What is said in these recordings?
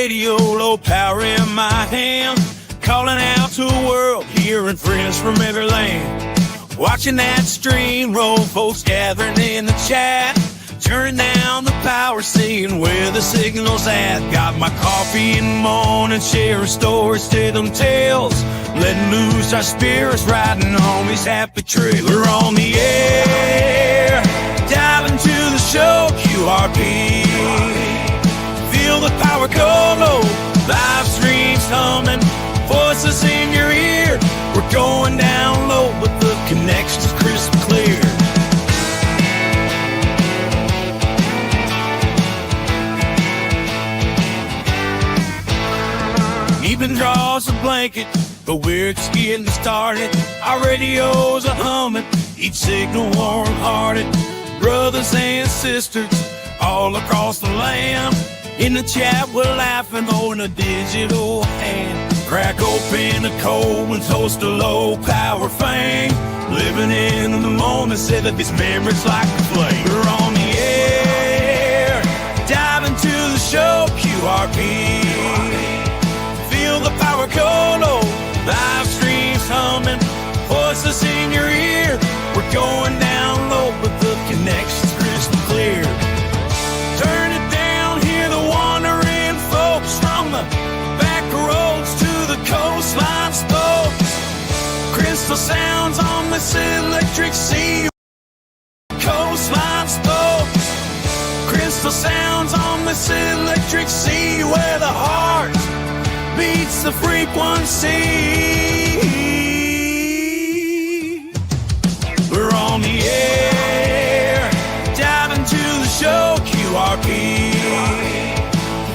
radio, low power in my hand, calling out to the world, hearing friends from every land. Watching that stream roll, folks gathering in the chat, turn down the power, seeing where the signal's at. Got my coffee in the morning, sharing stories to them tales, letting loose our spirits, riding on these happy trails. We're on the air, diving to the show, QRP. Feel the power go low, live streams humming, voices in your ear. We're going down low, but the connection's crystal clear. Evening draws a blanket, but we're just getting started. Our radios are humming, each signal warm-hearted. Brothers and sisters all across the land, in the chat we're laughing, holding a digital hand. Crack open a cold and toast a low-power flame, living in the moment, say that these memories like a flame. We're on the air, diving to the show, QRP. Feel the power go low, live streams humming, voices in your ear. We're going down low, but the connection's crystal clear. Turn it down, hear the wandering folks from the back roads to the coastline spokes. Crystal sounds on this electric sea. Coastline spokes. Crystal sounds on this electric sea, where the heart beats the frequency. We're on the air, diving to the show, QRP.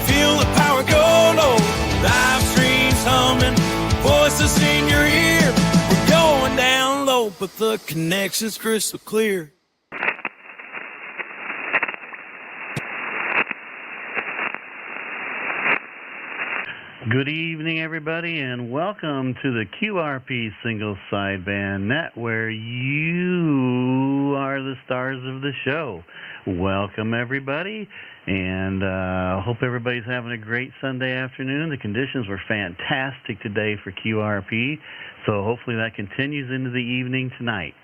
Feel the power go low, live streams humming, voices in your ear. We're going down low, but the connection's crystal clear. Good evening, everybody, and welcome to the QRP Single Sideband Net, where you are the stars of the show. Welcome, everybody, and hope everybody's having a great Sunday afternoon. The conditions were fantastic today for QRP, so hopefully that continues into the evening tonight.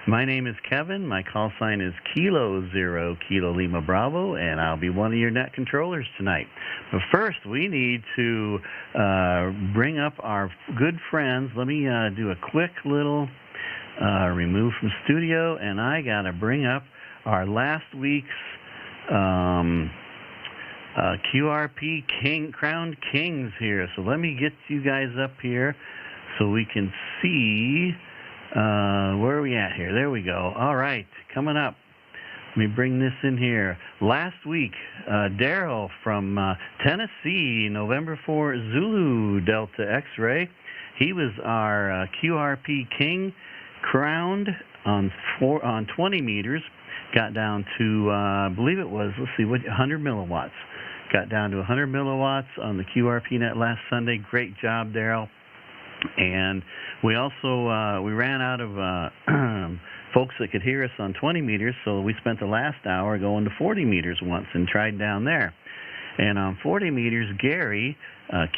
My name is Kevin. My call sign is Kilo Zero Kilo Lima Bravo, and I'll be one of your net controllers tonight. But first, we need to bring up our good friends. Let me do a quick little remove from studio, and I got to bring up our last week's QRP Crowned Kings here. So let me get you guys up here so we can see. Where are we at here? There we go. All right, coming up. Let me bring this in here. Last week, Daryl from Tennessee, November 4 Zulu Delta X-Ray. He was our QRP King, crowned on 20 meters. Got down to, I believe it was, 100 milliwatts. Got down to 100 milliwatts on the QRP net last Sunday. Great job, Daryl. And we also we ran out of folks that could hear us on 20 meters, so we spent the last hour going to 40 meters once and tried down there. And on 40 meters, Gary,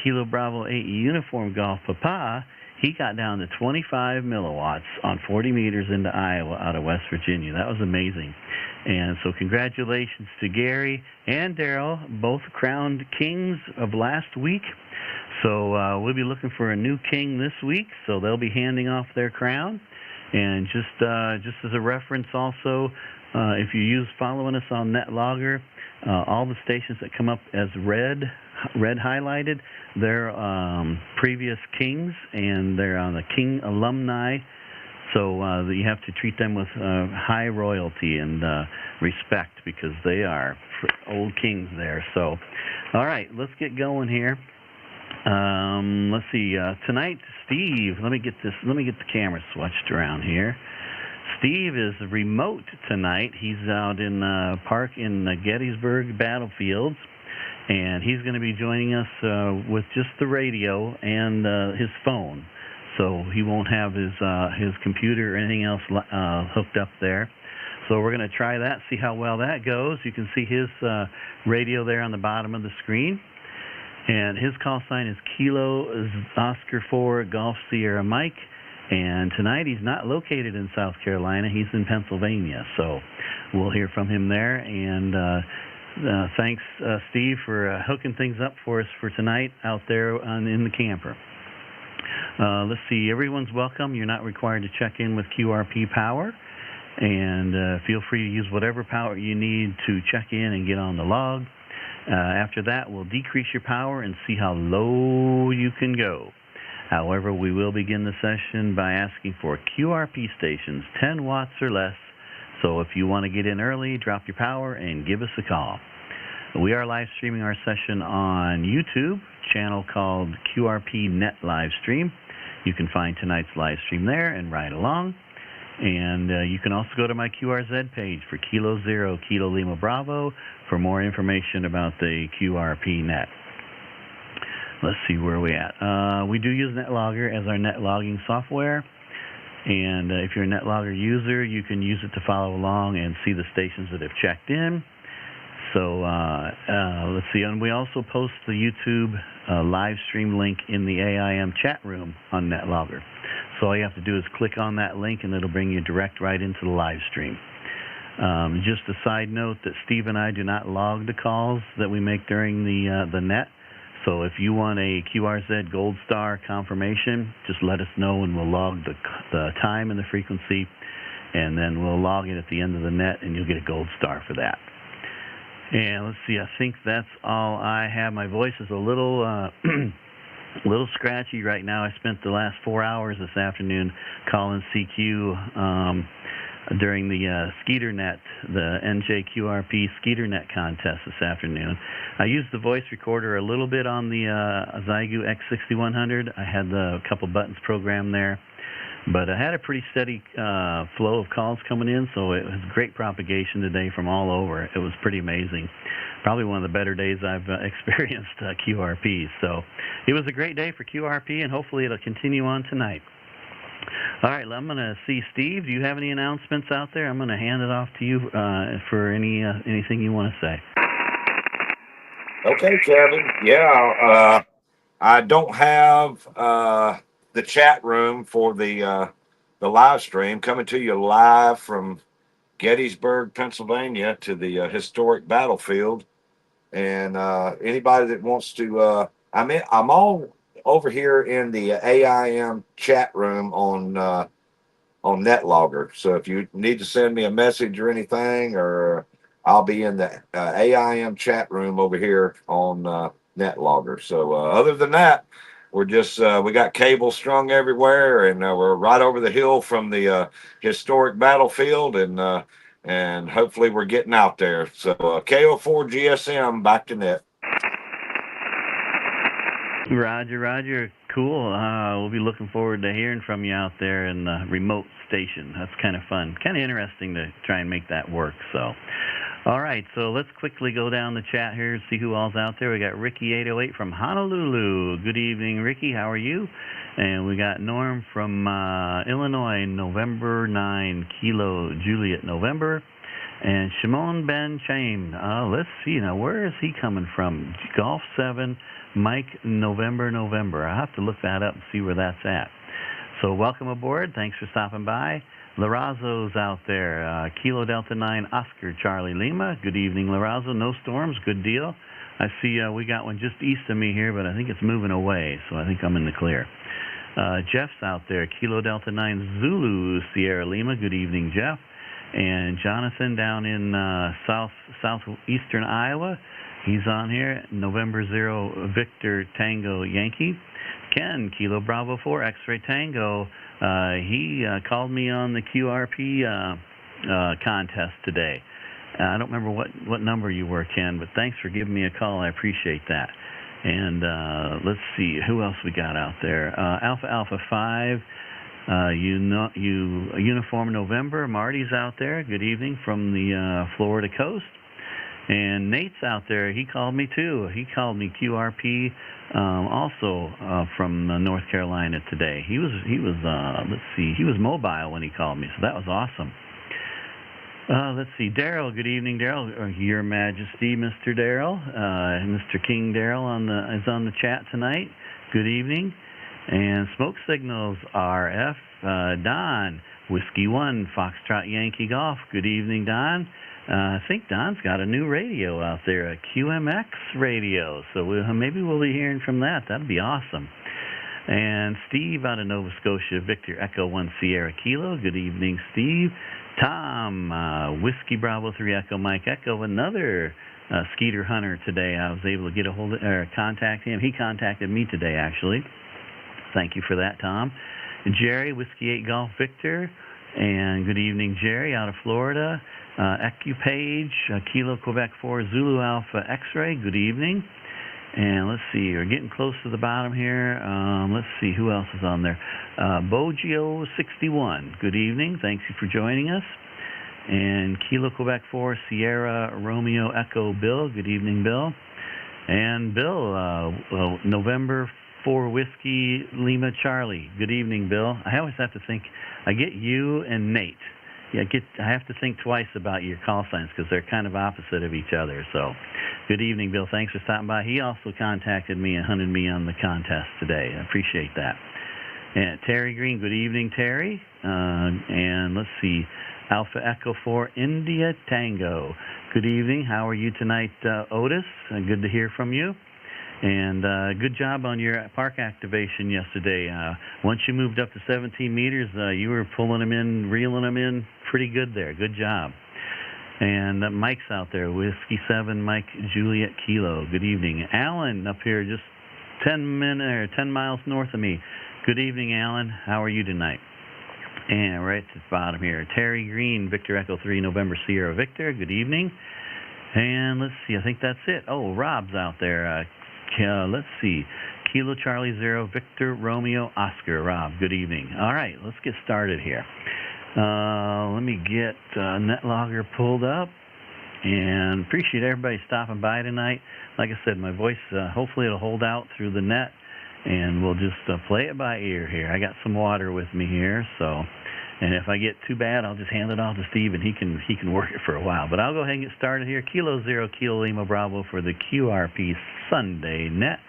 Kilo Bravo 8 Uniform Golf Papa, he got down to 25 milliwatts on 40 meters into Iowa out of West Virginia. That was amazing. And so congratulations to Gary and Daryl, both crowned kings of last week. So we'll be looking for a new king this week, so they'll be handing off their crown. And just as a reference also, if you following us on NetLogger, all the stations that come up as red highlighted, they're previous kings, and they're on the King alumni. So you have to treat them with high royalty and respect, because they are old kings there. So, all right, let's get going here. Let's see. Tonight, Steve. Let me get the camera switched around here. Steve is remote tonight. He's out in park in Gettysburg Battlefields, and he's going to be joining us with just the radio and his phone. So he won't have his computer or anything else hooked up there. So we're going to try that, see how well that goes. You can see his radio there on the bottom of the screen. And his call sign is Kilo Oscar 4 Golf Sierra Mike. And tonight he's not located in South Carolina. He's in Pennsylvania. So we'll hear from him there. And thanks, Steve, for hooking things up for us for tonight out there in the camper. Let's see. Everyone's welcome. You're not required to check in with QRP power. And feel free to use whatever power you need to check in and get on the log. After that, we'll decrease your power and see how low you can go. However, we will begin the session by asking for QRP stations 10 watts or less. So if you want to get in early, drop your power and give us a call. We are live streaming our session on YouTube, channel called QRP Net Livestream. You can find tonight's live stream there and ride along. And you can also go to my QRZ page for Kilo Zero, Kilo Lima Bravo, for more information about the QRP net. Let's see where we're at. We do use NetLogger as our net logging software. And if you're a NetLogger user, you can use it to follow along and see the stations that have checked in. So let's see. And we also post the YouTube live stream link in the AIM chat room on NetLogger. So all you have to do is click on that link, and it'll bring you direct right into the live stream. Just a side note that Steve and I do not log the calls that we make during the net. So if you want a QRZ Gold Star confirmation, just let us know, and we'll log the time and the frequency, and then we'll log it at the end of the net, and you'll get a Gold Star for that. And let's see, I think that's all I have. My voice is a little little scratchy right now. I spent the last 4 hours this afternoon calling CQ during the SkeeterNet, the NJQRP SkeeterNet contest this afternoon. I used the voice recorder a little bit on the Zygu X6100. I had a couple buttons programmed there. But I had a pretty steady flow of calls coming in, so it was great propagation today from all over. It was pretty amazing. Probably one of the better days I've experienced QRP. So it was a great day for QRP, and hopefully it'll continue on tonight. All right, I'm going to see Steve. Do you have any announcements out there? I'm going to hand it off to you for anything you want to say. Okay, Kevin. Yeah, I don't have the chat room for the live stream, coming to you live from Gettysburg, Pennsylvania, to the historic battlefield. And anybody that wants to, I'm all over here in the AIM chat room on NetLogger. So if you need to send me a message or anything, or I'll be in the AIM chat room over here on NetLogger. So other than that, we're just we got cable strung everywhere, and we're right over the hill from the historic battlefield, and hopefully we're getting out there. So KO4 GSM back to net. Roger, Roger. Cool. We'll be looking forward to hearing from you out there in the remote station. That's kind of fun. Kind of interesting to try and make that work. So, all right. So let's quickly go down the chat here and see who all's out there. We got Ricky808 from Honolulu. Good evening, Ricky. How are you? And we got Norm from Illinois, November 9, Kilo Juliet, November. And Shimon Ben Chaim. Let's see now. Where is he coming from? Golf 7. Mike, November. I'll have to look that up and see where that's at. So welcome aboard. Thanks for stopping by. Larazzo's out there. Kilo Delta 9, Oscar Charlie Lima. Good evening, Larazzo. No storms. Good deal. I see we got one just east of me here, but I think it's moving away, so I think I'm in the clear. Jeff's out there. Kilo Delta 9, Zulu Sierra Lima. Good evening, Jeff. And Jonathan down in southeastern Iowa. He's on here, November 0, Victor Tango Yankee. Ken, Kilo Bravo 4, X-Ray Tango. He called me on the QRP contest today. I don't remember what number you were, Ken, but thanks for giving me a call. I appreciate that. And let's see, who else we got out there? Alpha 5, Uniform November. Marty's out there. Good evening from the Florida coast. And Nate's out there. He called me too. He called me QRP, also from North Carolina today. He was let's see, he was mobile when he called me, so that was awesome. Let's see, Daryl. Good evening, Daryl. Your Majesty, Mr. Daryl. Mr. King Daryl is on the chat tonight. Good evening. And Smoke Signals RF. Don, Whiskey 1, Foxtrot Yankee Golf. Good evening, Don. I think Don's got a new radio out there, a QMX radio. So maybe we'll be hearing from that. That'd be awesome. And Steve out of Nova Scotia, Victor Echo 1 Sierra Kilo. Good evening, Steve. Tom, Whiskey Bravo 3 Echo Mike Echo, another Skeeter hunter today. I was able to get a hold of, or contact him. He contacted me today, actually. Thank you for that, Tom. Jerry, Whiskey 8 Golf Victor. And good evening, Jerry, out of Florida. Ecupage, Kilo Quebec 4 Zulu Alpha X-Ray. Good evening. And let's see, we're getting close to the bottom here. Let's see, who else is on there? Bogio 61. Good evening. Thanks you for joining us. And Kilo Quebec 4 Sierra Romeo Echo Bill. Good evening, Bill. And Bill, November 4 Whiskey Lima Charlie. Good evening, Bill. I always have to think, I get you and Nate. Yeah, I have to think twice about your call signs because they're kind of opposite of each other. So, good evening, Bill. Thanks for stopping by. He also contacted me and hunted me on the contest today. I appreciate that. And Terry Green, good evening, Terry. And let's see, Alpha Echo 4 India Tango. Good evening. How are you tonight, Otis? Good to hear from you. And good job on your park activation yesterday. Once you moved up to 17 meters, you were pulling them in, reeling them in pretty good there. Good job. And Mike's out there, Whiskey 7, Mike Juliet Kilo. Good evening. Alan up here just 10 miles north of me. Good evening, Alan. How are you tonight? And right at the bottom here, Terry Green, Victor Echo 3, November Sierra Victor. Good evening. And let's see, I think that's it. Oh, Rob's out there. Let's see. Kilo Charlie 0, Victor Romeo Oscar. Rob, good evening. All right, let's get started here. Let me get NetLogger pulled up. And appreciate everybody stopping by tonight. Like I said, my voice, hopefully it'll hold out through the net. And we'll just play it by ear here. I got some water with me here, so... And if I get too bad, I'll just hand it off to Steve, and he can work it for a while. But I'll go ahead and get started here. Kilo 0, Kilo Lima Bravo for the QRP Sunday Net.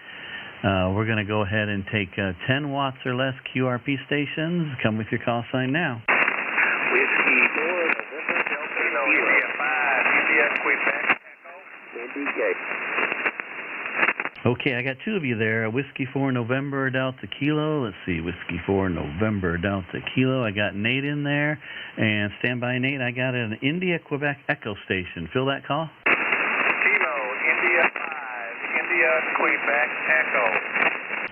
We're going to go ahead and take 10 watts or less QRP stations. Come with your call sign now. Whiskey 4, November Delta India 5, India Quebec Echo, Okay, I got two of you there. Whiskey 4 November Delta Kilo. Let's see, Whiskey 4 November Delta Kilo. I got Nate in there. And stand by, Nate. I got an India Quebec Echo station. Fill that call. Kilo India 5, India Quebec Echo.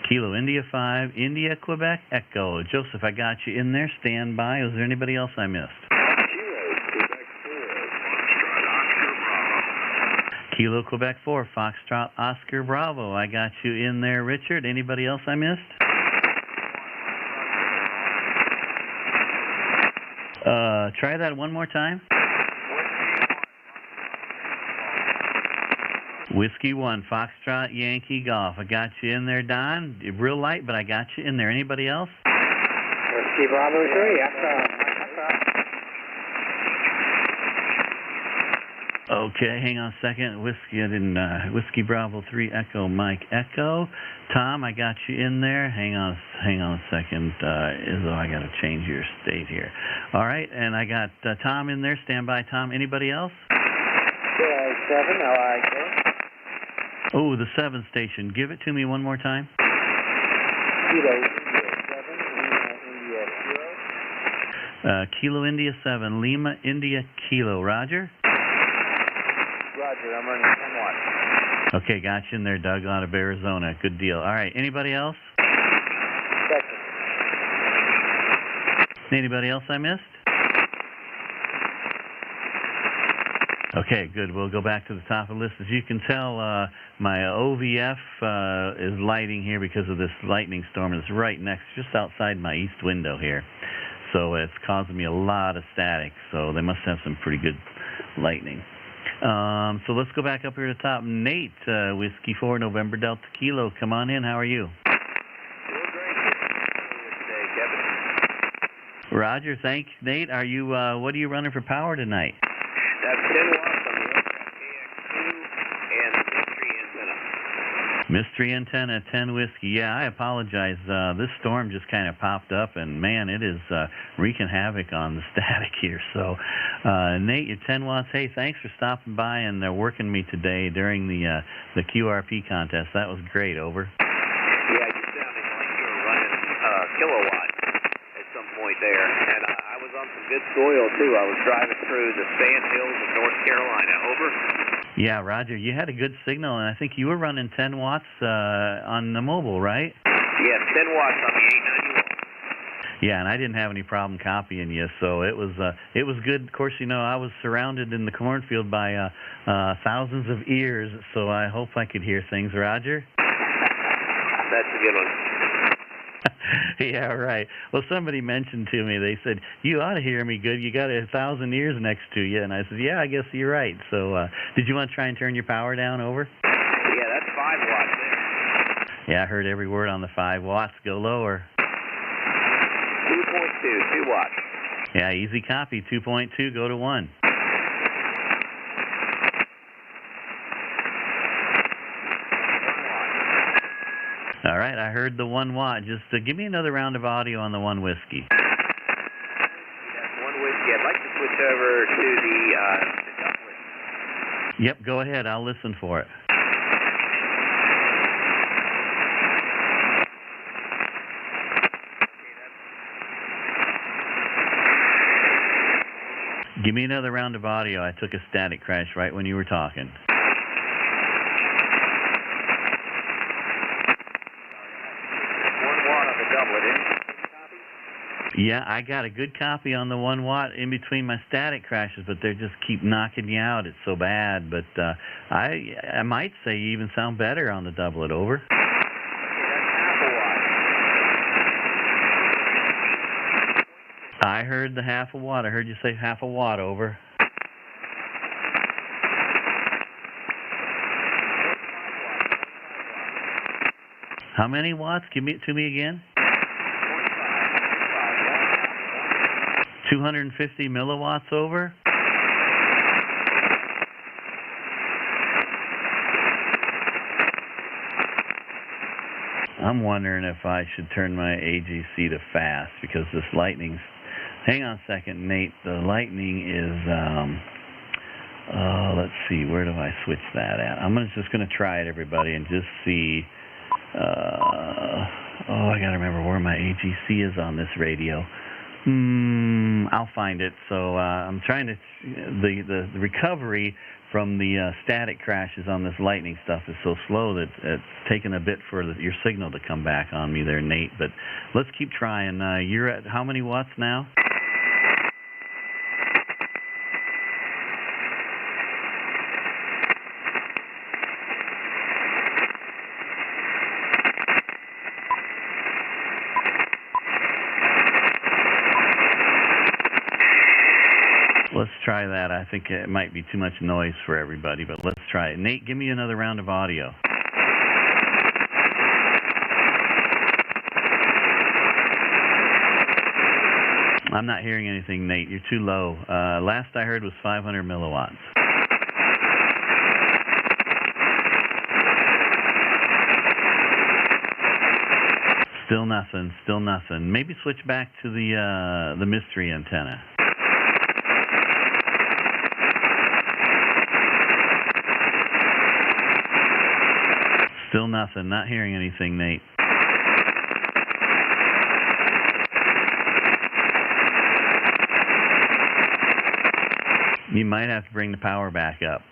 Kilo India 5, India Quebec Echo. Joseph, I got you in there. Stand by. Was there anybody else I missed? Kilo Quebec 4, Foxtrot Oscar Bravo. I got you in there, Richard. Anybody else I missed? Try that one more time. Whiskey 1, Foxtrot Yankee Golf. I got you in there, Don. Real light, but I got you in there. Anybody else? Whiskey Bravo 3, Okay, hang on a second. Whiskey Bravo 3 Echo Mike Echo. Tom, I got you in there. Hang on a second. As though I got to change your state here. All right, and I got Tom in there. Stand by, Tom. Anybody else? 7, Oh, the 7 station. Give it to me one more time. Kilo India 7, Lima India Kilo. Kilo India 7, Lima India Kilo. Roger? Roger, I'm running 10 watts. Okay, got you in there, Doug, out of Arizona. Good deal. All right, anybody else? Second. Anybody else I missed? Okay, good. We'll go back to the top of the list. As you can tell, my OVF is lighting here because of this lightning storm. It's right just outside my east window here. So it's causing me a lot of static. So they must have some pretty good lightning. So let's go back up here to the top. Nate, Whiskey 4 November Delta Kilo. Come on in. How are you? Doing great today, Kevin. Roger, thanks. Nate, are you? What are you running for power tonight? Mystery Antenna, 10 Whiskey. Yeah, I apologize. This storm just kind of popped up, and, man, it is wreaking havoc on the static here. So, Nate, you're 10 watts. Hey, thanks for stopping by and working me today during the QRP contest. That was great. Over. Yeah, you sounded like you were running kilowatt at some point there. And I was on some good soil, too. I was driving through the sand hills of North Carolina. Over. Yeah, Roger, you had a good signal, and I think you were running 10 watts on the mobile, right? Yes, 10 watts on the 891. Yeah, and I didn't have any problem copying you, so it was good. Of course, you know, I was surrounded in the cornfield by thousands of ears, so I hope I could hear things. Roger? That's a good one. Yeah, right. Well, somebody mentioned to me, they said, you ought to hear me good. You got 1,000 ears next to you. And I said, yeah, I guess you're right. So did you want to try and turn your power down? Over? Yeah, that's 5 watts there. Yeah, I heard every word on the 5 watts. Go lower. 2.2, 2 watts. Yeah, easy copy. 2.2, go to 1. All right, I heard the 1 watt. Just give me another round of audio on the 1 whiskey. That's 1 whiskey. I'd like to switch over to the doublet. Yep, go ahead. I'll listen for it. Give me another round of audio. I took a static crash right when you were talking. 1 watt on the doublet. Yeah, I got a good copy on the 1 watt in between my static crashes, but they just keep knocking you out. It's so bad. But I might say you even sound better on the doublet. Over. That's half a watt. I heard the half a watt. I heard you say half a watt. Over. How many watts? Give it to me again. 250 milliwatts. Over. I'm wondering if I should turn my AGC to fast because this lightning's... Hang on a second, Nate. The lightning is... let's see. Where do I switch that at? I'm just going to try it, everybody, and just see... I got to remember where my AGC is on this radio. I'll find it. So I'm trying to... The recovery from the static crashes on this lightning stuff is so slow that it's taken a bit for your signal to come back on me there, Nate. But let's keep trying. You're at how many watts now? Let's try that. I think it might be too much noise for everybody, but let's try it. Nate, give me another round of audio. I'm not hearing anything, Nate. You're too low. Last I heard was 500 milliwatts. Still nothing. Still nothing. Maybe switch back to the mystery antenna. Still nothing. Not hearing anything, Nate. You might have to bring the power back up.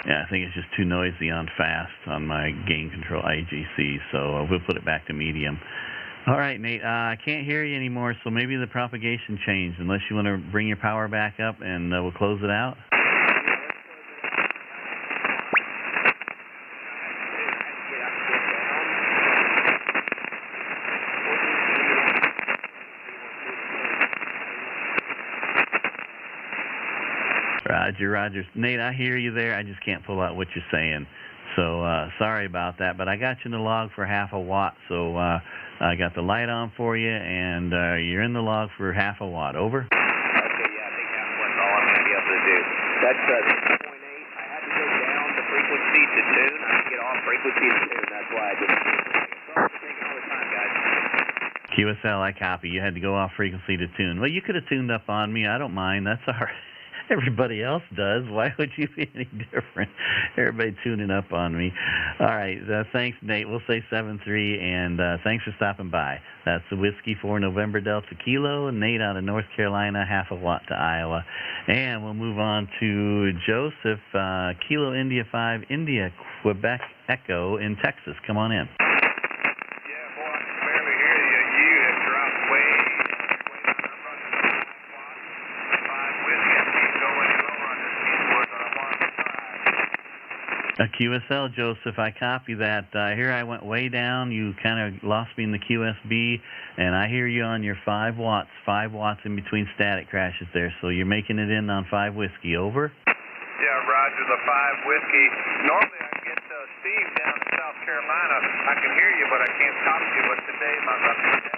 Yeah, I think it's just too noisy on fast on my gain control AGC, so we'll put it back to medium. All right, Nate, I can't hear you anymore, so maybe the propagation changed, unless you want to bring your power back up, and we'll close it out. Roger. Nate, I hear you there. I just can't pull out what you're saying. So sorry about that, but I got you in the log for half a watt. So I got the light on for you, and you're in the log for half a watt. Over. Okay, yeah, I think half a watt's all I'm going to be able to do. That's 6.8. I had to go down the frequency to tune. I had to get off frequency to tune. That's why I didn't. Sorry for taking all the time, guys. QSL, I copy. You had to go off frequency to tune. Well, you could have tuned up on me. I don't mind. That's all right. Everybody else does. Why would you be any different? Everybody tuning up on me. All right. Thanks, Nate. We'll say 7-3, and thanks for stopping by. That's the Whiskey for November Delta Kilo. Nate out of North Carolina, half a watt to Iowa. And we'll move on to Joseph, Kilo India 5, India, Quebec Echo in Texas. Come on in. QSL, Joseph, I copy that. Here I went way down. You kind of lost me in the QSB, and I hear you on your 5 watts. 5 watts in between static crashes there. So you're making it in on 5 Whiskey. Over? Yeah, Roger, the 5 Whiskey. Normally I get Steve down in South Carolina. I can hear you, but I can't talk to you. But today, my lucky day.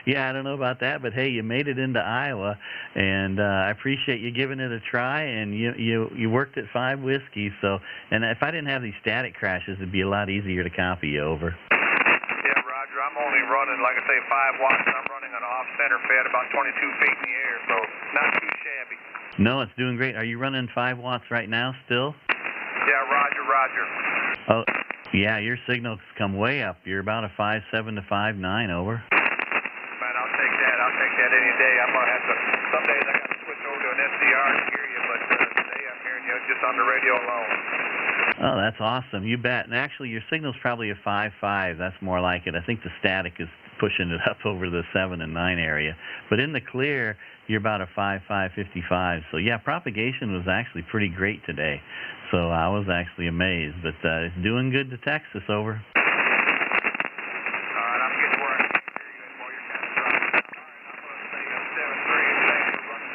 Yeah, I don't know about that, but hey, you made it into Iowa, and I appreciate you giving it a try, and you worked at 5 Whiskey, so, and if I didn't have these static crashes, it'd be a lot easier to copy you. Over. Yeah, Roger, I'm only running, like I say, 5 watts, and I'm running an off-center fed about 22 feet in the air, so not too shabby. No, it's doing great. Are you running 5 watts right now still? Yeah, Roger. Oh, yeah, your signals come way up. You're about a 5.7 to 5.9. Over. Man, I'll take that any day. I'm going to have to, some days I got to switch over to an SDR to hear you, but today I'm hearing you just on the radio alone. Oh, that's awesome. You bet. And actually, your signal's probably a 5.5. That's more like it. I think the static is pushing it up over the 7 and 9 area. But in the clear, you're about a 5.5, 55. So, yeah, propagation was actually pretty great today. So I was actually amazed. But it's doing good to Texas. Over. All right, I'm getting where I can hear you and while you're kind of dropping. All right, I'm going to say 7-3 and thanks for running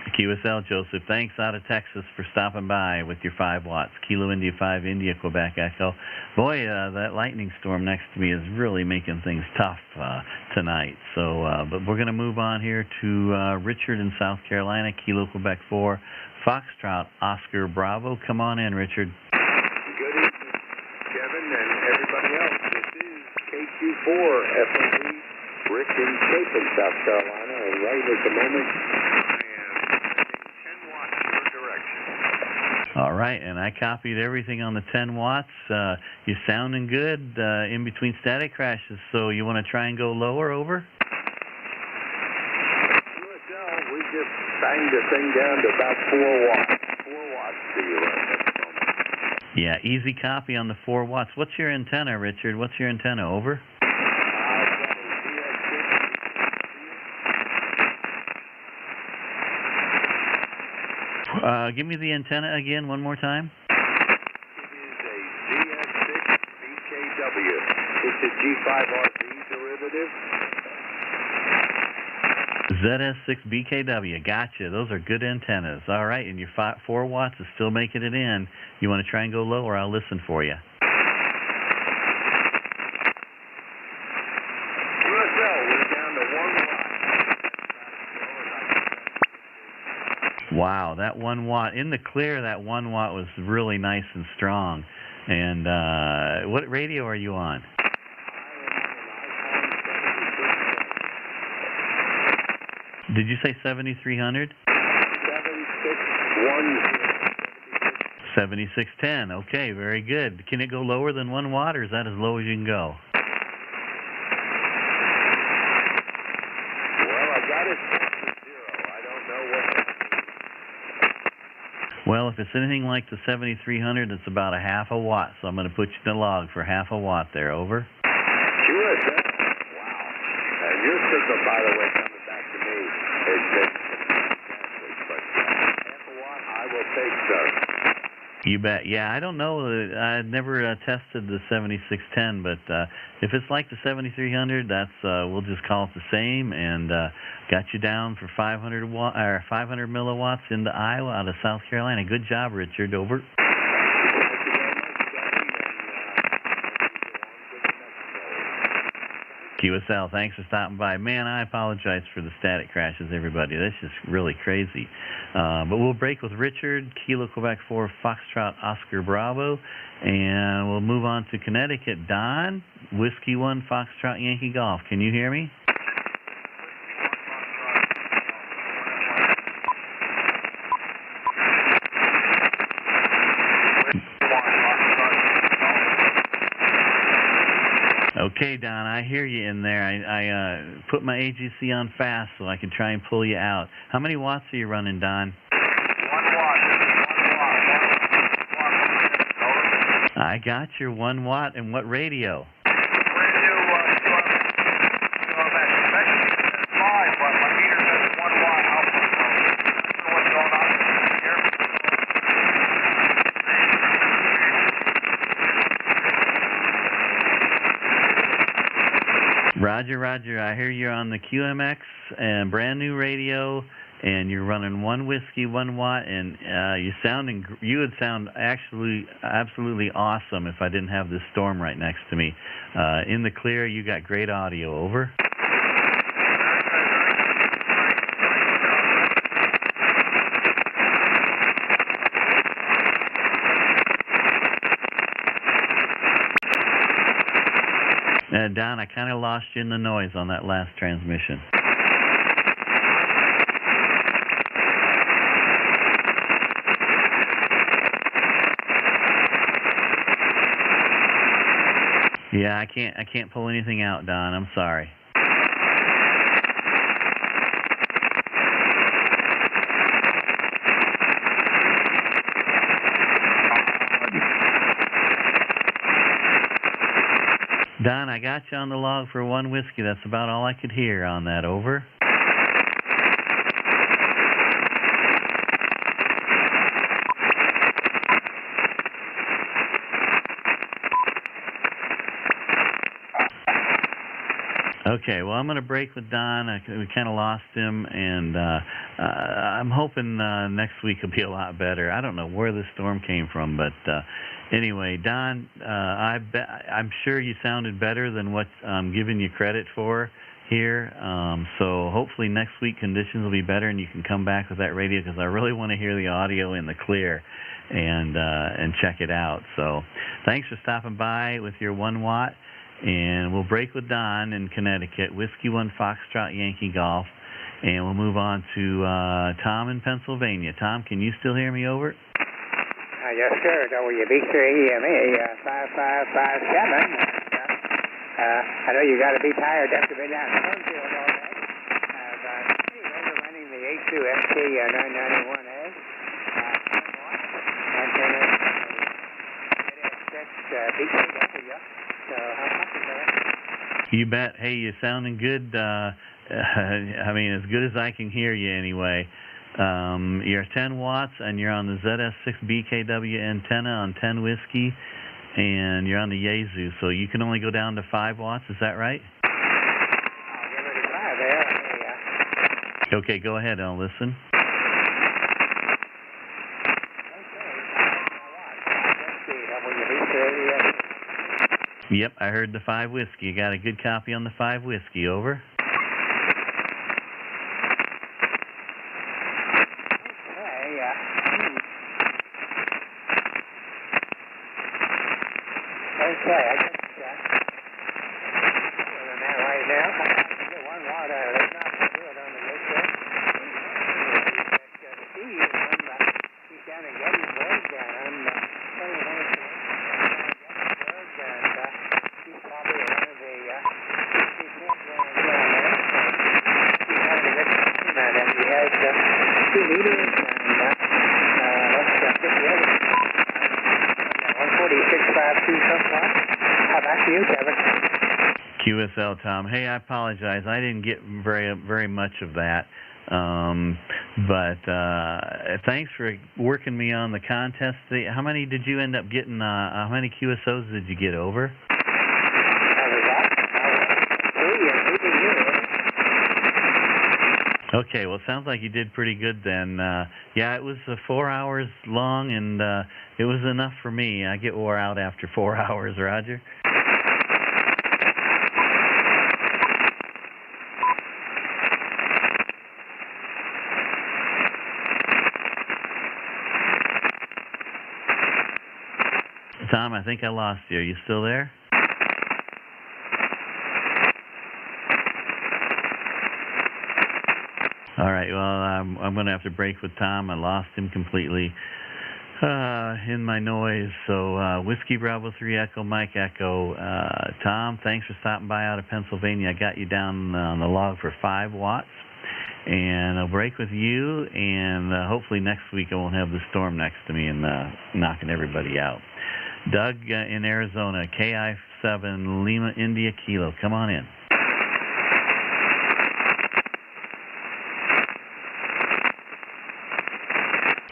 the QSL, Joseph, thanks out of Texas for stopping by with your 5 watts. Kilo India 5, India, Quebec Echo. Boy, that lightning storm next to me is really making things tough tonight. So, but we're going to move on here to Richard in South Carolina, Kilo Quebec 4, Foxtrot, Oscar Bravo. Come on in, Richard. Good evening, Kevin and everybody else. This is KQ4 FMB, Rick in Chapin, South Carolina, and right at the moment, All right, and I copied everything on the 10 watts. You're sounding good in between static crashes, so you want to try and go lower. Over? QSL, we just banged the thing down to about 4 watts. 4 watts to you right at the moment. Yeah, easy copy on the 4 watts. What's your antenna, Richard? What's your antenna? Over? Give me the antenna again one more time. It is a ZS6BKW. It's a G5RB derivative. ZS6BKW. Gotcha. Those are good antennas. All right, and your 4 watts is still making it in. You want to try and go lower? I'll listen for you. QSL, we're down to 1 watt. Wow, that 1 watt. In the clear, that 1 watt was really nice and strong. And what radio are you on? Did you say 7300? 7610. Okay, very good. Can it go lower than 1 watt, or is that as low as you can go? Well, I got it set to 0. I don't know what. Well, if it's anything like the 7300, it's about a half a watt. So I'm going to put you in the log for half a watt there. Over. QSL. Wow. Your signal, by the way, coming back to me has been fantastic. But half a watt, I will take, sir. You bet. Yeah, I don't know. I never tested the 7610, but if it's like the 7300, that's we'll just call it the same, and got you down for 500 milliwatts into Iowa out of South Carolina. Good job, Richard. Over. QSL, thanks for stopping by. Man, I apologize for the static crashes, everybody. That's just really crazy. But we'll break with Richard, Kilo Quebec 4, Foxtrot, Oscar Bravo, and we'll move on to Connecticut. Don, Whiskey 1, Foxtrot, Yankee Golf. Can you hear me? Okay, Don, I hear you in there. I put my AGC on fast so I can try and pull you out. How many watts are you running, Don? 1 watt. I got your 1 watt. And what radio? Radio, that's 5, but my meter says 1 watt output. I don't know what's going on here. Roger, Roger. I hear you're on the QMX and brand new radio, and you're running 1 whiskey, 1 watt, and you would sound actually absolutely awesome if I didn't have this storm right next to me. In the clear, you got great audio. Over. Don, I kind of lost you in the noise on that last transmission. Yeah, I can't pull anything out, Don. I'm sorry. Don, I got you on the log for 1 whiskey. That's about all I could hear on that. Over. Okay, well, I'm going to break with Don. We kind of lost him, and I'm hoping next week will be a lot better. I don't know where the storm came from, but anyway, Don, I'm sure you sounded better than what I'm giving you credit for here. So hopefully next week conditions will be better, and you can come back with that radio, because I really want to hear the audio in the clear and check it out. So thanks for stopping by with your 1 watt. And we'll break with Don in Connecticut, Whiskey 1 Foxtrot Yankee Golf, and we'll move on to Tom in Pennsylvania. Tom, can you still hear me? Over. Yes, sir. WB3EME 5557. I know you got to be tired after being down in Springfield all day. But anyway, we're running the A2ST 991A. And then BKW. So how much is that? You bet. Hey, you're sounding good. I mean, as good as I can hear you anyway. You're 10 watts, and you're on the ZS6 BKW antenna on 10 whiskey, and you're on the Yaesu, so you can only go down to 5 watts. Is that right? I'll give it a try there. Okay, go ahead. I'll listen. Yep, I heard the 5 whiskey. You got a good copy on the 5 whiskey. Over. Okay, I guess other than that right now, I have to get 1 watt out of it. Not to do it on the radio. The key is he's down in Gettysburg, and he's probably one of the he has 2 meters, and let's get the other 146.52 something. How about you, Kevin? QSL, Tom. Hey, I apologize. I didn't get very much of that. But thanks for working me on the contest. How many did you end up getting? How many QSOs did you get over? Okay, well, it sounds like you did pretty good then. Yeah, it was 4 hours long, and it was enough for me. I get wore out after 4 hours, Roger. Tom, I think I lost you. Are you still there? All right, well, I'm going to have to break with Tom. I lost him completely in my noise. So Whiskey Bravo 3 Echo, Mike Echo. Tom, thanks for stopping by out of Pennsylvania. I got you down on the log for 5 watts. And I'll break with you, and hopefully next week I won't have the storm next to me and knocking everybody out. Doug in Arizona, KI7 Lima India Kilo. Come on in.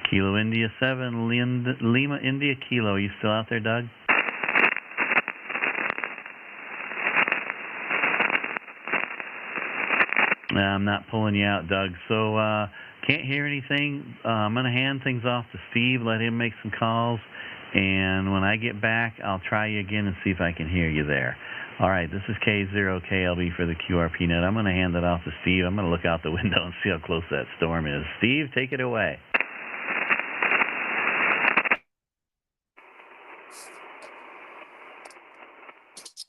Kilo India 7, Lima India Kilo. You still out there, Doug? I'm not pulling you out, Doug. So can't hear anything. I'm going to hand things off to Steve, let him make some calls. And when I get back, I'll try you again and see if I can hear you there. All right, this is K0KLB for the QRP Net. I'm going to hand it off to Steve. I'm going to look out the window and see how close that storm is. Steve, take it away.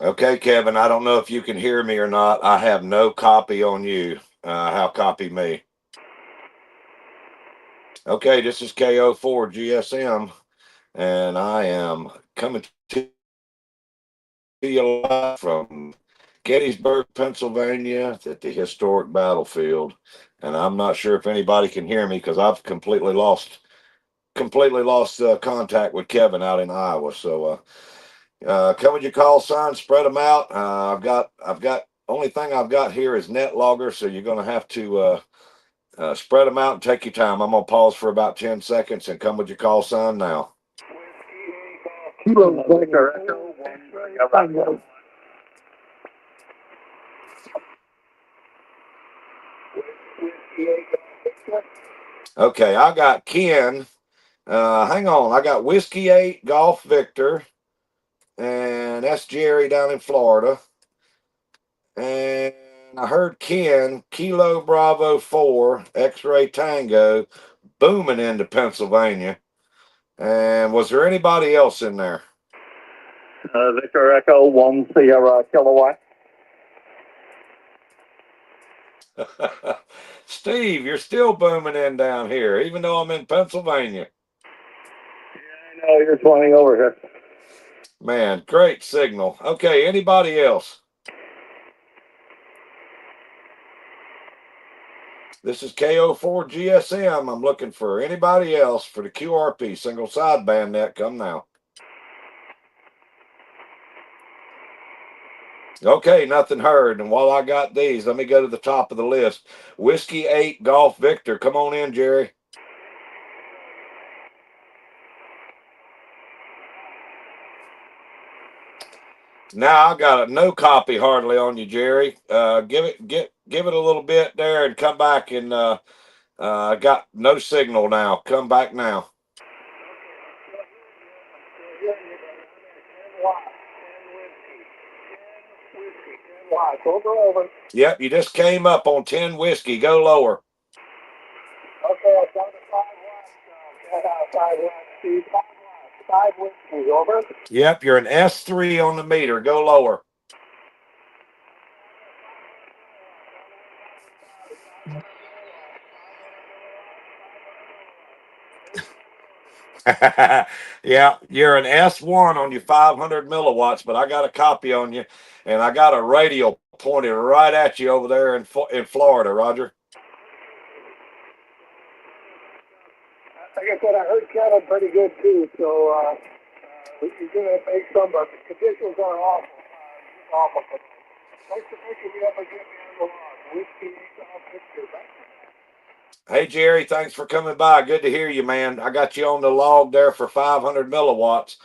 Okay, Kevin, I don't know if you can hear me or not. I have no copy on you. How copy me? Okay, this is KO4 GSM, and I am coming to you live from Gettysburg, Pennsylvania at the historic battlefield. And I'm not sure if anybody can hear me because I've completely lost contact with Kevin out in Iowa. So come with your call sign, spread them out. I've got only thing I've got here is net logger, so you're going to have to spread them out and take your time. I'm going to pause for about 10 seconds and come with your call sign now. Okay, I got Ken. Hang on, I got Whiskey 8 Golf Victor, and that's Jerry down in Florida. And I heard Ken, Kilo Bravo 4, X-Ray Tango, booming into Pennsylvania. And was there anybody else in there? Victor Echo 1 Sierra Kilowatt. Steve, you're still booming in down here, even though I'm in Pennsylvania. Yeah, I know, you're flying over here. Man, great signal. Okay, anybody else? This is KO4 GSM. I'm looking for anybody else for the QRP single sideband net. Come now. Okay, nothing heard. And while I got these, let me go to the top of the list. Whiskey 8 Golf Victor. Come on in, Jerry. Now I got no copy hardly on you, Jerry. Give it a little bit there and come back, and got no signal now. Come back now. Over. Yep, you just came up on 10 whiskey. Go lower. Okay, I've got 5 watts. 5 whiskey, over. Yep, you're an S3 on the meter. Go lower. Yeah, you're an S1 on your 500 milliwatts, but I got a copy on you, and I got a radio pointed right at you over there in Florida, Roger. Like I said, I heard Kevin pretty good too, so he's going to make some, but the conditions are awful. Thanks for picking me up and getting me on the log. Whiskey 8 Golf Victor. Hey, Jerry, thanks for coming by. Good to hear you, man. I got you on the log there for 500 milliwatts.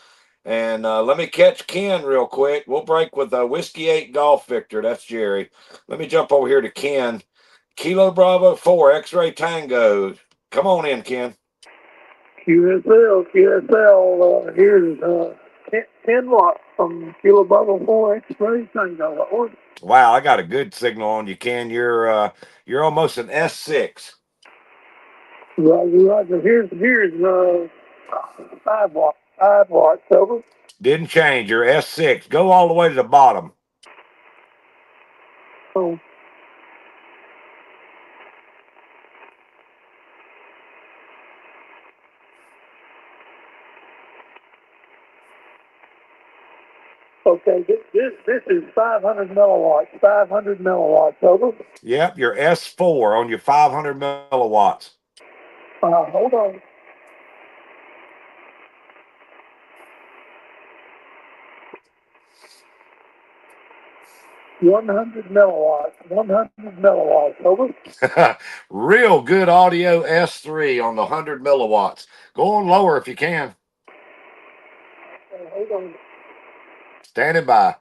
And let me catch Ken real quick. We'll break with Whiskey 8 Golf Victor. That's Jerry. Let me jump over here to Ken. Kilo Bravo 4 X-Ray Tango. Come on in, Ken. QSL, here's 10 watts from Kilo Bravo 4 X-Ray Tango. Wow, I got a good signal on you, Ken. You're almost an S6. Roger. Here's 5 watts. 5 watts, over. Didn't change. You're S6. Go all the way to the bottom. Oh. Okay, this is 500 milliwatts. 500 milliwatts, over. Yep, you're S4 on your 500 milliwatts. Hold on. $100 milliwatts, over. Real good audio S3 on the 100 milliwatts. Go on lower if you can. Hold on. Standing by.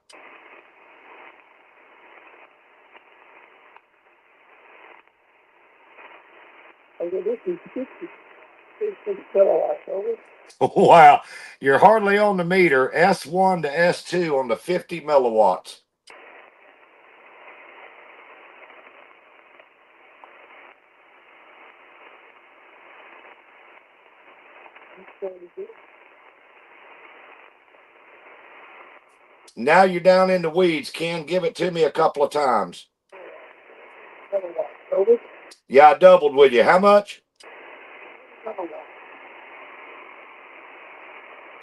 Okay, this is 56 kilowatts, over. Wow, you're hardly on the meter. S1 to S2 on the 50 milliwatts. Now you're down in the weeds, Ken. Give it to me a couple of times. Over. Yeah, I doubled with you. How much?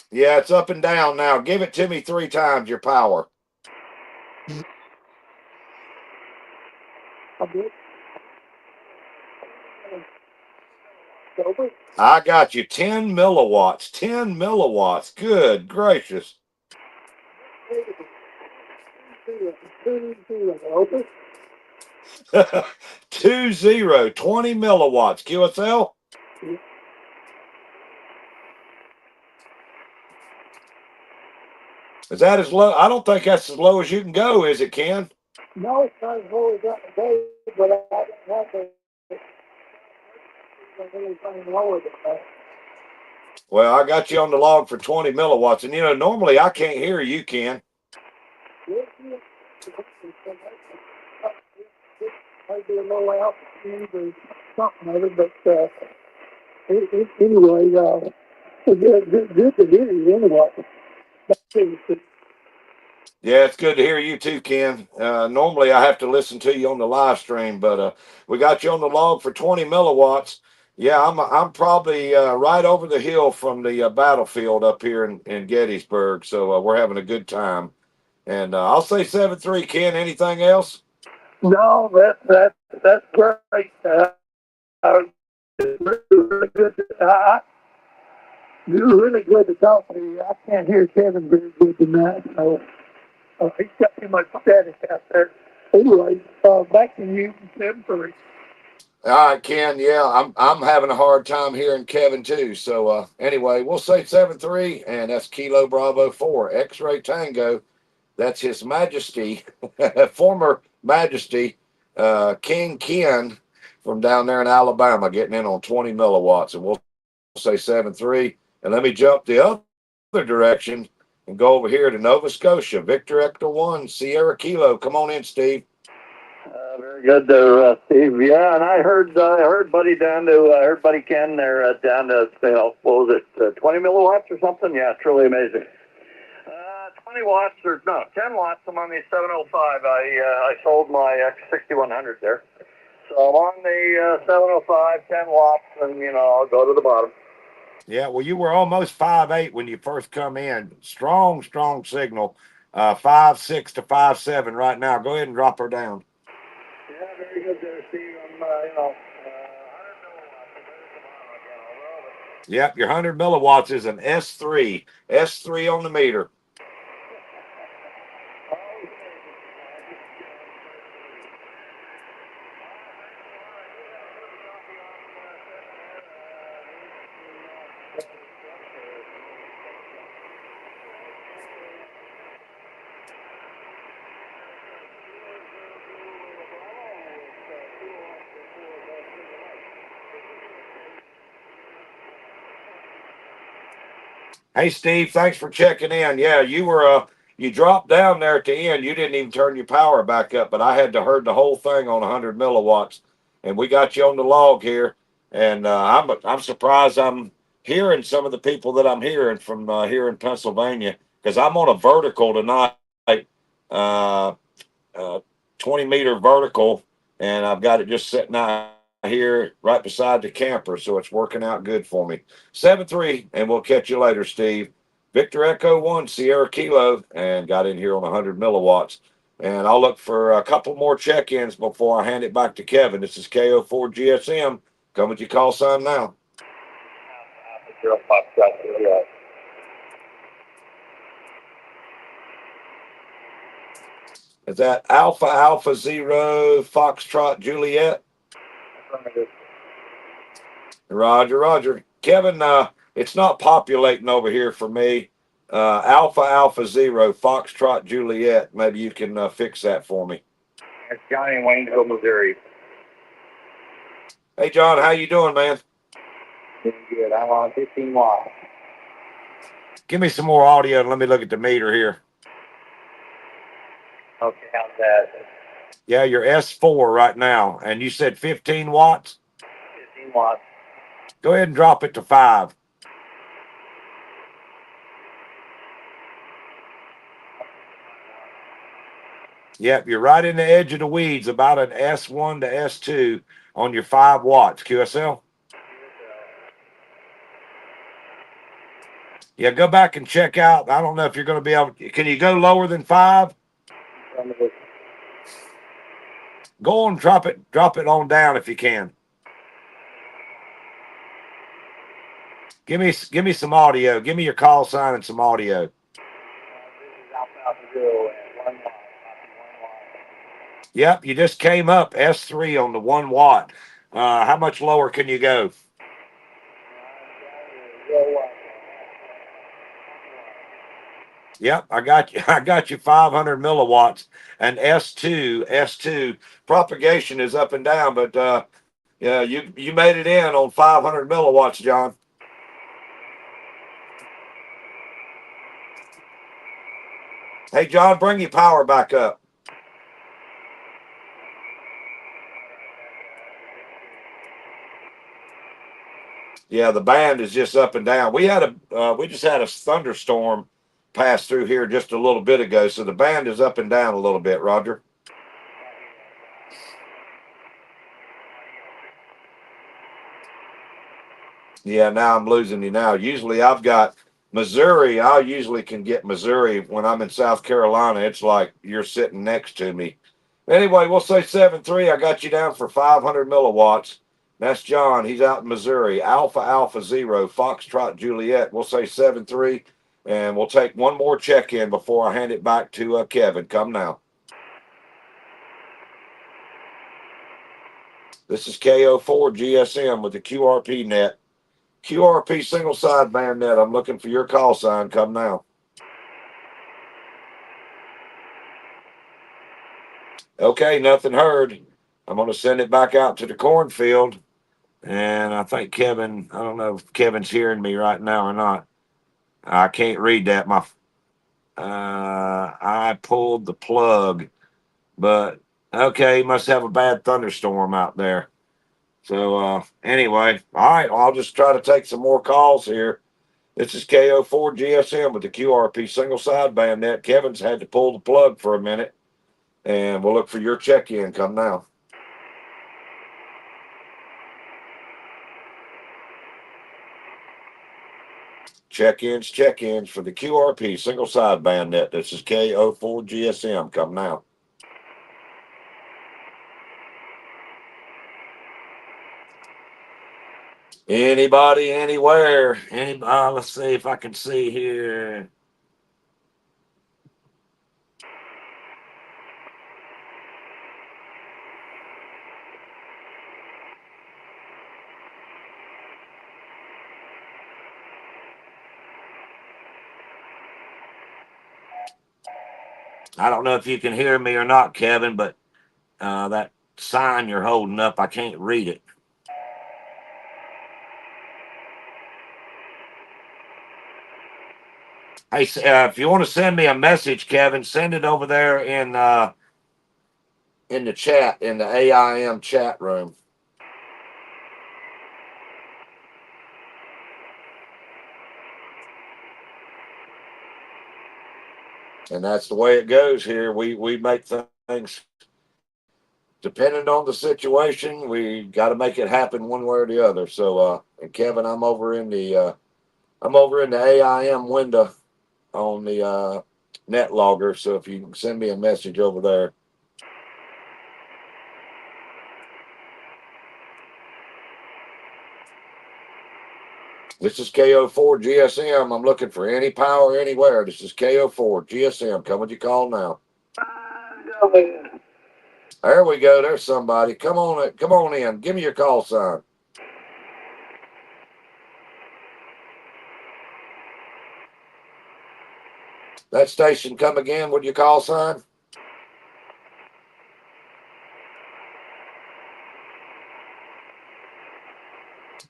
Yeah, it's up and down now. Give it to me 3 times your power. Over. I got you 10 milliwatts. 10 milliwatts. Good gracious. Over. 20 milliwatts. QSL? Is that as low? I don't think that's as low as you can go, is it, Ken? No, it's not as low as that today, but I don't have anything lower than that. Well, I got you on the log for 20 milliwatts, and normally I can't hear you, Ken. Maybe a little altitude or something of it, but anyway, good to hear you anyway. Yeah, it's good to hear you too, Ken. Normally I have to listen to you on the live stream, but we got you on the log for 20 milliwatts. Yeah, I'm probably right over the hill from the battlefield up here in Gettysburg, so we're having a good time. And I'll say 7-3, Ken. Anything else? No, that's great. Really good. You're really good to talk to you. I can't hear Kevin very good tonight, so he's got too much static out there. Anyway, back to you, 7-3. All right, Ken. Yeah, I'm having a hard time hearing Kevin too. So anyway, we'll say 7-3, and that's Kilo Bravo 4 X-Ray Tango. That's His Majesty, former Majesty, King Ken from down there in Alabama, getting in on 20 milliwatts, and we'll say 7-3. And let me jump the other direction and go over here to Nova Scotia. Victor Hector 1 Sierra Kilo. Come on in, Steve. Very good there, Steve. Yeah, and I heard Buddy Ken there down to, what was it, 20 milliwatts or something? Yeah, truly amazing. 20 watts, or no, 10 watts. I'm on the 705. I sold my X6100 there. So I'm on the 705, 10 watts, and, I'll go to the bottom. Yeah, well, you were almost 5'8" when you first come in. Strong signal. 5'6" to 5'7" right now. Go ahead and drop her down. Yeah, very good there, Steve. I'm, 100 milliwatts. Yep, your 100 milliwatts is an S3. S3 on the meter. Hey, Steve, thanks for checking in. Yeah, you were you dropped down there at the end. You didn't even turn your power back up, but I had to heard the whole thing on 100 milliwatts, and we got you on the log here. And I'm surprised I'm hearing some of the people that I'm hearing from here in Pennsylvania because I'm on a vertical tonight, uh, 20-meter vertical, and I've got it just sitting out here right beside the camper, so it's working out good for me. 7-3, and we'll catch you later, Steve. Victor Echo 1, Sierra Kilo, and got in here on 100 milliwatts. And I'll look for a couple more check-ins before I hand it back to Kevin. This is KO4 GSM. Come with your call sign now. Is that Alpha Alpha Zero Foxtrot Juliet? Roger, Roger. Kevin, it's not populating over here for me. Alpha Alpha Zero Foxtrot Juliet. Maybe you can fix that for me. It's Johnny in Waynesville, Missouri. Hey, John, how you doing, man? Doing good. I'm on 15 watts. Give me some more audio and let me look at the meter here. Okay, how's that? Yeah, you're S4 right now, and you said 15 watts? 15 watts. Go ahead and drop it to 5. Yep, you're right in the edge of the weeds, about an S1 to S2 on your 5 watts. QSL? Yeah, go back and check out. I don't know if you're going to be able. Can you go lower than 5? Go on, drop it on down if you can. Give me some audio. Give me your call sign and some audio. Yep, you just came up S3 on the 1 watt. How much lower can you go? Yep, I got you. I got you 500 milliwatts and S2 propagation is up and down, but yeah, you made it in on 500 milliwatts, John. Hey, John, bring your power back up. Yeah, the band is just up and down. We just had a thunderstorm pass through here just a little bit ago, so the band is up and down a little bit, Roger. Yeah, now I'm losing you now. Usually I've got Missouri. I usually can get Missouri when I'm in South Carolina. It's like you're sitting next to me. Anyway, we'll say 7-3. I got you down for 500 milliwatts. That's John. He's out in Missouri. Alpha Alpha Zero Foxtrot Juliet. We'll say 7-3, and we'll take one more check-in before I hand it back to Kevin. Come now. This is KO4 GSM with the QRP net. QRP single sideband net. I'm looking for your call sign. Come now. Okay, nothing heard. I'm going to send it back out to the cornfield. And I think Kevin, I don't know if Kevin's hearing me right now or not. I can't read that. I pulled the plug, but okay, must have a bad thunderstorm out there. So anyway, all right, well, I'll just try to take some more calls here. This is KO4 GSM with the QRP single sideband net. Kevin's had to pull the plug for a minute, and we'll look for your check-in. Come now. Check-ins for the QRP single sideband net. This is KO4 GSM. Come now. Anybody, anywhere. Anybody, let's see if I can see here. I don't know if you can hear me or not, Kevin, but that sign you're holding up, I can't read it. Hey, if you want to send me a message, Kevin, send it over there in the chat, in the AIM chat room. And that's the way it goes here. We make things depending on the situation. We got to make it happen one way or the other. So, and Kevin, I'm over in the AIM window on the net logger. So if you can send me a message over there. This is KO4 GSM. I'm looking for any power anywhere. This is KO4 GSM. Come with your call now. There we go. There's somebody. Come on in. Give me your call sign. That station, come again with your call sign.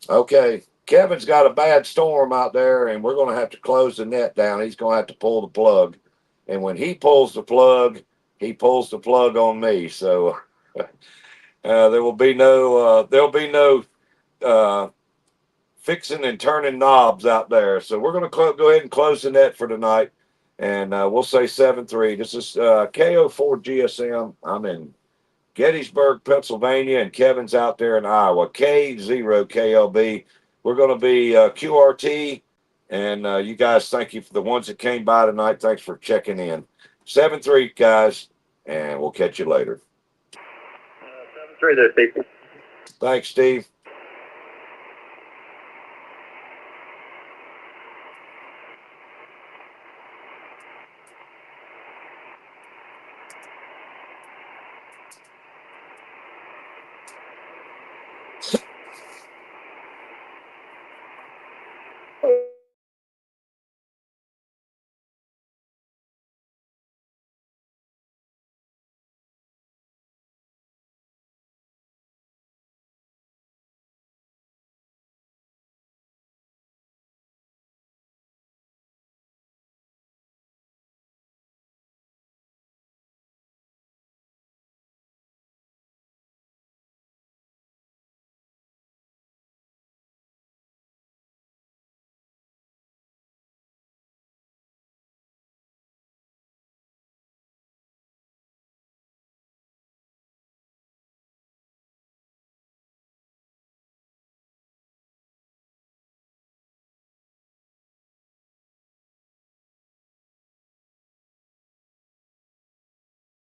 Okay. Kevin's got a bad storm out there, and we're going to have to close the net down. He's going to have to pull the plug. And when he pulls the plug, he pulls the plug on me. So there will be no fixing and turning knobs out there. So we're going to go ahead and close the net for tonight. And we'll say 7-3. This is KO4 GSM. I'm in Gettysburg, Pennsylvania, and Kevin's out there in Iowa. K0KLB. We're going to be QRT. And you guys, thank you for the ones that came by tonight. Thanks for checking in. 7-3, guys. And we'll catch you later. 7-3 there, Steve. Thanks, Steve.